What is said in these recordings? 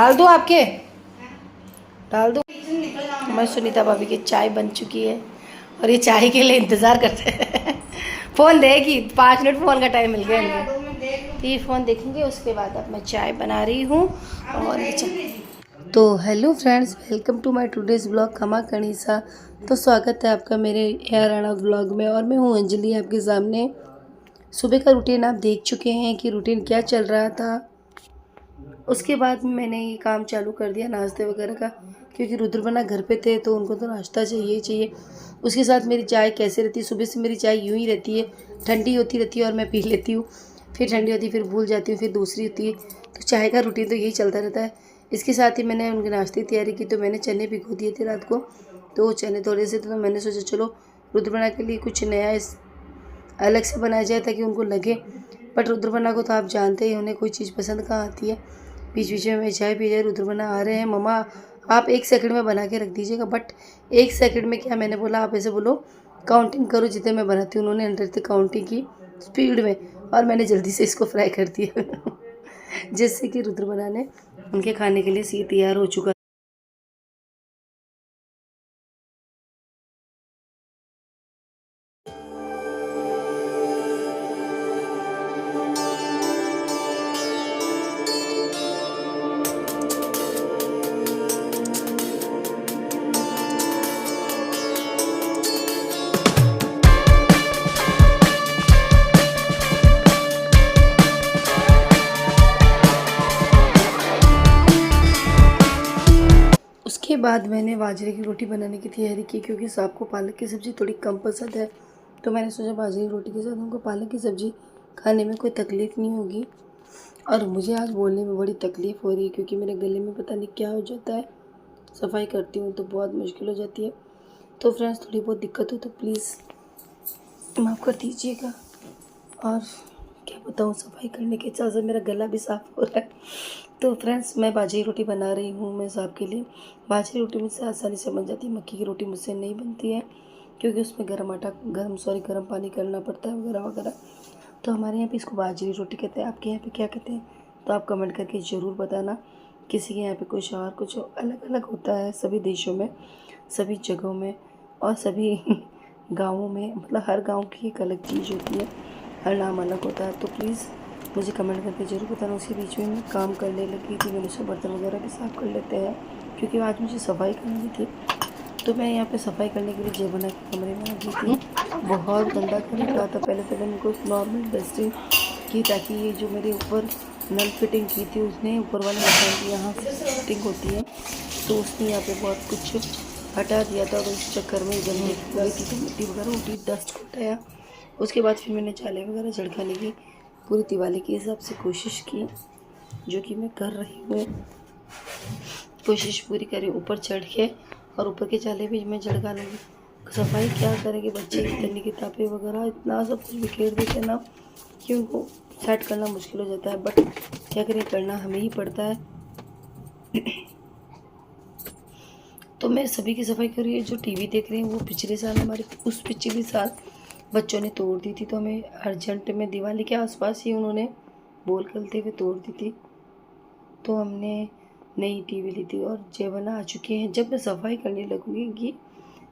डाल दूँ आपके, डाल दूँ। मैं सुनीता भाभी की चाय बन चुकी है और ये चाय के लिए इंतज़ार करते हैं। फ़ोन देगी, 5 मिनट फ़ोन का टाइम मिल गया इनको। तो ये फ़ोन देखेंगे, उसके बाद अब मैं चाय बना रही हूँ। और ये चाय तो hello friends, welcome to my today's blog खमा कणिसा। तो स्वागत है आपका मेरे हरियाणा ब्लॉग में। और मैं हूँ अंजलि आपके सामने। सुबह का रूटीन आप देख चुके हैं कि रूटीन क्या चल रहा था। उसके बाद मैंने ये काम चालू कर दिया नाश्ते वगैरह का, क्योंकि रुद्रबना घर पे थे तो उनको तो नाश्ता चाहिए। उसके साथ मेरी चाय कैसे रहती है, सुबह से मेरी चाय यूँ ही रहती है, ठंडी होती रहती है और मैं पी लेती हूँ, फिर ठंडी होती है, फिर भूल जाती हूँ, फिर दूसरी होती है। तो चाय का रूटीन तो यही चलता रहता है। इसके साथ ही मैंने उनके नाश्ते की तैयारी की। तो मैंने चने भिगो दिए थे रात को, तो वो चने थोड़े से थे, तो मैंने सोचा चलो रुद्रबना के लिए कुछ नया अलग से बनाया जाए ताकि उनको लगे। बट रुद्रबना को तो आप जानते ही, उन्हें कोई चीज़ पसंद कहाँ आती है। बीच बीच में मैं चाय पी जाए, रुद्रबना आ रहे हैं, मम्मा आप 1 सेकंड में बना के रख दीजिएगा। बट 1 सेकंड में क्या, मैंने बोला आप ऐसे बोलो काउंटिंग करो जितने मैं बनाती हूँ। उन्होंने 100 तक काउंटिंग की स्पीड में, और मैंने जल्दी से इसको फ्राई कर दिया। जिससे कि रुद्रबना ने उनके खाने के लिए सी तैयार हो चुका। उसके बाद मैंने बाजरे की रोटी बनाने की तैयारी की, क्योंकि सबको पालक की सब्ज़ी थोड़ी कम पसंद है। तो मैंने सोचा बाजरे की रोटी के साथ उनको पालक की सब्ज़ी खाने में कोई तकलीफ़ नहीं होगी। और मुझे आज बोलने में बड़ी तकलीफ़ हो रही है, क्योंकि मेरे गले में पता नहीं क्या हो जाता है। सफाई करती हूँ तो बहुत मुश्किल हो जाती है। तो फ्रेंड्स, थोड़ी बहुत दिक्कत हो तो प्लीज़ माफ़ कर दीजिएगा। और क्या बताऊँ, सफाई करने के साथ साथ मेरा गला भी साफ़ हो रहा है। तो फ्रेंड्स, मैं बाजरे की रोटी बना रही हूँ मैं साहब के लिए। बाजरे की रोटी मुझसे आसानी से बन जाती है, मक्की की रोटी मुझसे नहीं बनती है, क्योंकि उसमें गर्म पानी करना पड़ता है वगैरह वगैरह। तो हमारे यहाँ पे इसको बाजरे की रोटी कहते हैं। आपके यहाँ पे क्या कहते हैं? तो आप कमेंट करके ज़रूर बताना। किसी के यहाँ पे कुछ और कुछ अलग अलग होता है, सभी देशों में, सभी जगहों में और सभी गाँवों में, मतलब हर गाँव की एक अलग चीज़ होती है, हर नाम अलग होता है। तो प्लीज़ मुझे कमेंट करके ज़रूर बताना। उसी बीच में मैं काम करने लगी थी, मैंने सब बर्तन वगैरह भी साफ़ कर लेते हैं, क्योंकि आज मुझे सफाई करनी थी। तो मैं यहाँ पे सफाई करने के लिए जेबना के कमरे में आ गई थी। बहुत गंदा कर रखा था। पहले तो मैंने उनको नॉर्मल डस्टिंग की, ताकि ये जो मेरे ऊपर नल फिटिंग की थी उसने, ऊपर वाले मकान की यहाँ से फिटिंग होती है, तो उसने यहाँ पे बहुत कुछ हटा दिया था। और उस चक्कर में गंदी हो गई थी, तो मिट्टी वगैरह उठी, डस्ट को हटाया। उसके बाद फिर मैंने चाले वगैरह झड़काने की पूरी दिवाली के हिसाब से कोशिश की, जो कि मैं कर रही हूँ। कोशिश पूरी करें ऊपर चढ़ के, और ऊपर के चाले भी मैं झड़का लूँगी। सफाई क्या करेंगे, बच्चे इतनी किताबें वगैरह इतना सब कुछ बिखेर देते ना कि उनको सेट करना मुश्किल हो जाता है। बट क्या करें, करना हमें ही पड़ता है। तो मैं सभी की सफाई कर रही है। जो टीवी देख रहे हैं वो पिछले साल, हमारे उस पिछले साल बच्चों ने तोड़ दी थी, तो हमें अर्जेंट में दिवाली के आसपास ही उन्होंने बोल करते हुए तोड़ दी थी। तो हमने नई टीवी ली थी, और जेबना आ चुके हैं। जब मैं सफाई करने लगूँगी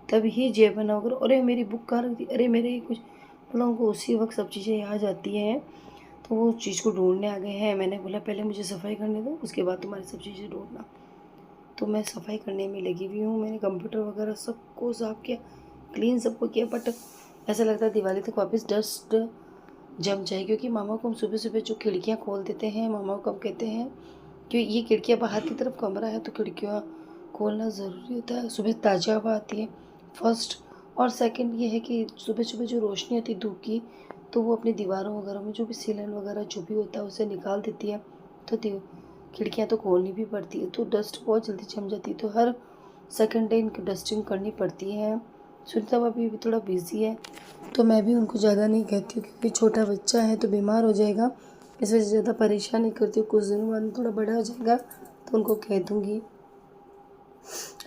तभी जेबना होकर, अरे मेरी बुक कहाँ रख दी, अरे मेरे कुछ, मतलब उनको उसी वक्त सब चीज़ें याद आती हैं। तो वो चीज़ को ढूंढने आ गए हैं। मैंने बोला पहले मुझे सफाई करने दो, उसके बाद तुम्हारी सब चीज़ें ढूंढना। तो मैं सफाई करने में लगी हुई हूँ। मैंने कंप्यूटर वगैरह सबको साफ़ किया, क्लीन सबको किया। बट ऐसा लगता है दिवाली तक वापस डस्ट जम जाए, क्योंकि मामा को हम सुबह सुबह जो खिड़कियाँ खोल देते हैं, मामा को कब कहते हैं कि ये खिड़कियाँ बाहर की तरफ कमरा है, तो खिड़कियाँ खोलना ज़रूरी होता है। सुबह ताज़ा हवा आती है फर्स्ट, और सेकंड ये है कि सुबह सुबह जो रोशनी होती है धूप की, तो वो अपनी दीवारों वगैरह में जो भी सीलन वगैरह जो भी होता है उसे निकाल देती है। तो खिड़कियाँ तो खोलनी भी पड़ती है, तो डस्ट बहुत जल्दी जम जाती है। तो हर सेकंड डे इनकी डस्टिंग करनी पड़ती है। सुनीता भाभी भी थोड़ा बिजी है, तो मैं भी उनको ज़्यादा नहीं कहती हूँ, क्योंकि छोटा बच्चा है तो बीमार हो जाएगा, इस वजह से ज़्यादा परेशान नहीं करती हूँ। कुछ दिनों बाद थोड़ा बड़ा हो जाएगा तो उनको कह दूँगी।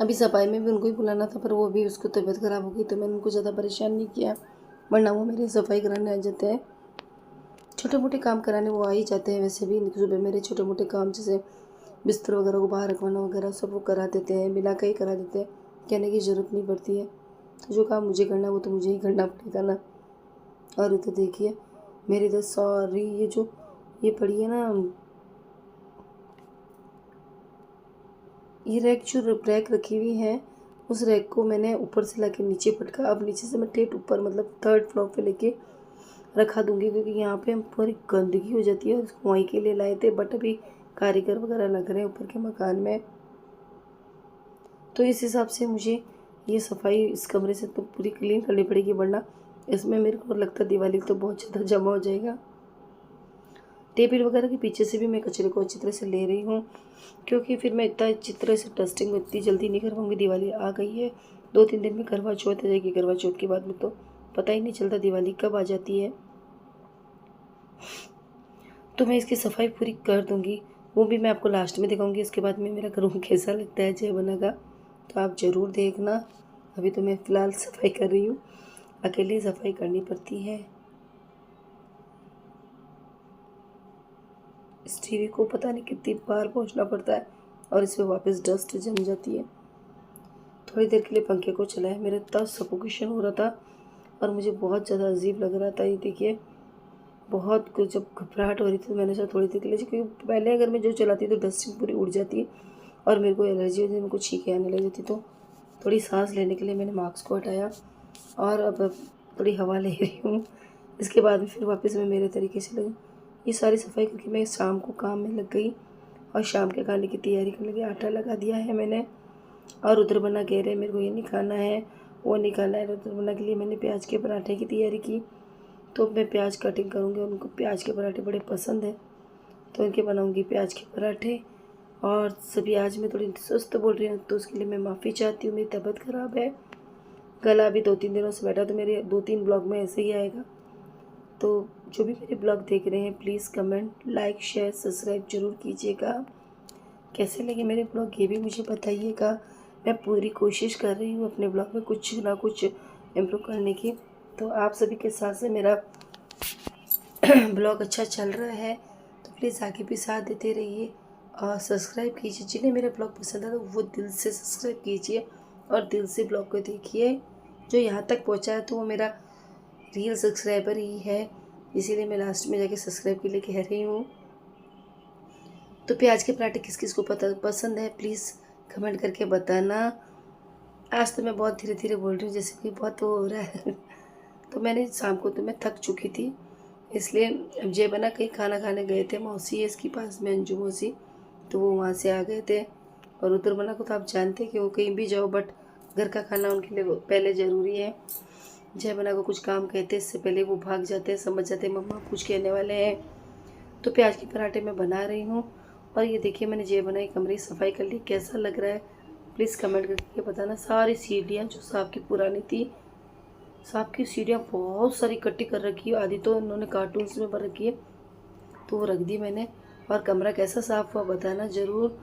अभी सफाई में भी उनको ही बुलाना था, पर वो भी, उसको तबीयत ख़राब हो गई, तो मैंने उनको ज़्यादा परेशान नहीं किया, वरना वो मेरी सफाई कराने आ जाते हैं। छोटे मोटे काम कराने वो आ ही जाते हैं। वैसे भी सुबह मेरे छोटे मोटे काम, जैसे बिस्तर वगैरह को बाहर रखवाना वगैरह सब वो करा देते हैं, बिना कहीं करा देते हैं, कहने की ज़रूरत नहीं पड़ती है। तो जो काम मुझे करना है वो तो मुझे ही करना पड़ेगा ना। और इधर देखिए मेरी इधर सॉरी ये पड़ी है ना, ये रैक रखी हुई है, उस रैक को मैंने ऊपर से लाके नीचे पटका। अब नीचे से मैं ठेठ ऊपर मतलब 3rd फ्लोर पे लेके रखा दूंगी, क्योंकि यहाँ पे पूरी गंदगी हो जाती है। उसको वहीं के लिए लाए थे, बट अभी कारीगर वगैरह लग रहे हैं ऊपर के मकान में, तो इस हिसाब से मुझे ये सफाई इस कमरे से तो पूरी क्लीन करनी पड़ेगी, वरना इसमें मेरे को लगता है दिवाली तो बहुत ज़्यादा जमा हो जाएगा। टेबल वगैरह के पीछे से भी मैं कचरे को अच्छी तरह से ले रही हूँ, क्योंकि फिर मैं इतना अच्छी तरह से डस्टिंग इतनी जल्दी नहीं कर पाऊँगी। दिवाली आ गई है, 2-3 दिन में करवा चौथ आ जाएगी। करवा चौथ के बाद में तो पता ही नहीं चलता दिवाली कब आ जाती है। तो मैं इसकी सफाई पूरी कर दूँगी, वो भी मैं आपको लास्ट में दिखाऊँगी। इसके बाद में मेरा रूम कैसा लगता है जय बना का, तो आप ज़रूर देखना। अभी तो मैं फ़िलहाल सफाई कर रही हूँ, अकेले सफाई करनी पड़ती है। इस टीवी को पता नहीं कितनी बार पोंछना पड़ता है और इसमें वापस डस्ट जम जाती है। थोड़ी देर के लिए पंखे को चलाया, मेरा इतना सफोकेशन हो रहा था और मुझे बहुत ज़्यादा अजीब लग रहा था। ये देखिए बहुत कुछ जब घबराहट हो रही थी तो मैंने सोचा थोड़ी देर के लिए, क्योंकि पहले अगर मैं जो चलाती तो डस्टिंग पूरी उड़ जाती और मेरे को एलर्जी होती, मेरे को छींकें आने लग जाती। तो थोड़ी सांस लेने के लिए मैंने मास्क को हटाया और अब थोड़ी हवा ले रही हूँ। इसके बाद में फिर वापस मैं मेरे तरीके से लगी। ये सारी सफाई करके मैं शाम को काम में लग गई और शाम के खाने की तैयारी करने लगी। आटा लगा दिया है मैंने और उधर बना कह रहे मेरे को ये नहीं खाना है वो नहीं खाना है। उधर बना के लिए मैंने प्याज के पराठे की तैयारी की, तो मैं प्याज कटिंग करूँगी। उनको प्याज के पराठे बड़े पसंद है, तो इनके बनाऊँगी प्याज के पराठे। और सभी आज मैं थोड़ी सुस्त बोल रही हूँ, तो उसके लिए मैं माफ़ी चाहती हूँ। मेरी तबीयत ख़राब है, गला अभी 2-3 दिनों से बैठा, तो मेरे 2-3 ब्लॉग में ऐसे ही आएगा। तो जो भी मेरे ब्लॉग देख रहे हैं please comment, like, share, subscribe ज़रूर कीजिएगा। कैसे लगे मेरे ब्लॉग ये भी मुझे बताइएगा। मैं पूरी कोशिश कर रही हूँ अपने ब्लॉग में कुछ ना कुछ इम्प्रूव करने की। तो आप सभी के साथ से मेरा ब्लॉग अच्छा चल रहा है, तो प्लीज़ आगे भी साथ देते रहिए और सब्सक्राइब कीजिए। जिन्हें मेरा ब्लॉग पसंद है तो वो दिल से सब्सक्राइब कीजिए और दिल से ब्लॉग को देखिए। जो यहाँ तक पहुँचा है तो वो मेरा रियल सब्सक्राइबर ही है, इसीलिए मैं लास्ट में जाके सब्सक्राइब के लिए कह रही हूँ। तो प्याज के पराठे किस किस को पसंद है प्लीज़ कमेंट करके बताना। आज तो मैं बहुत धीरे धीरे बोल रही हूँ, जैसे कि बहुत वो हो रहा है। तो मैंने शाम को तो मैं थक चुकी थी, इसलिए जय बना कहीं खाना खाने गए थे। मौसी है इसके पास में, अंजू मौसी, तो वो वहाँ से आ गए थे। और उधर बना को तो आप जानते हैं कि वो कहीं भी जाओ बट घर का खाना उनके लिए पहले ज़रूरी है। जय बना को कुछ काम कहते इससे पहले वो भाग जाते हैं, समझ जाते हैं मम्मा कुछ कहने वाले हैं। तो प्याज के पराठे मैं बना रही हूँ और ये देखिए मैंने जय बनाई कमरे की सफाई कर ली। कैसा लग रहा है प्लीज़ कमेंट करके बताना। सारी सीढ़ियाँ जो सांप की पुरानी थी, सांप की सीढ़ियाँ बहुत सारी इकट्ठी कर रखी है, आधी तो उन्होंने कार्टून्स में भर रखी है, तो वो रख दी मैंने। और कमरा कैसा साफ़ हुआ बताना ज़रूर।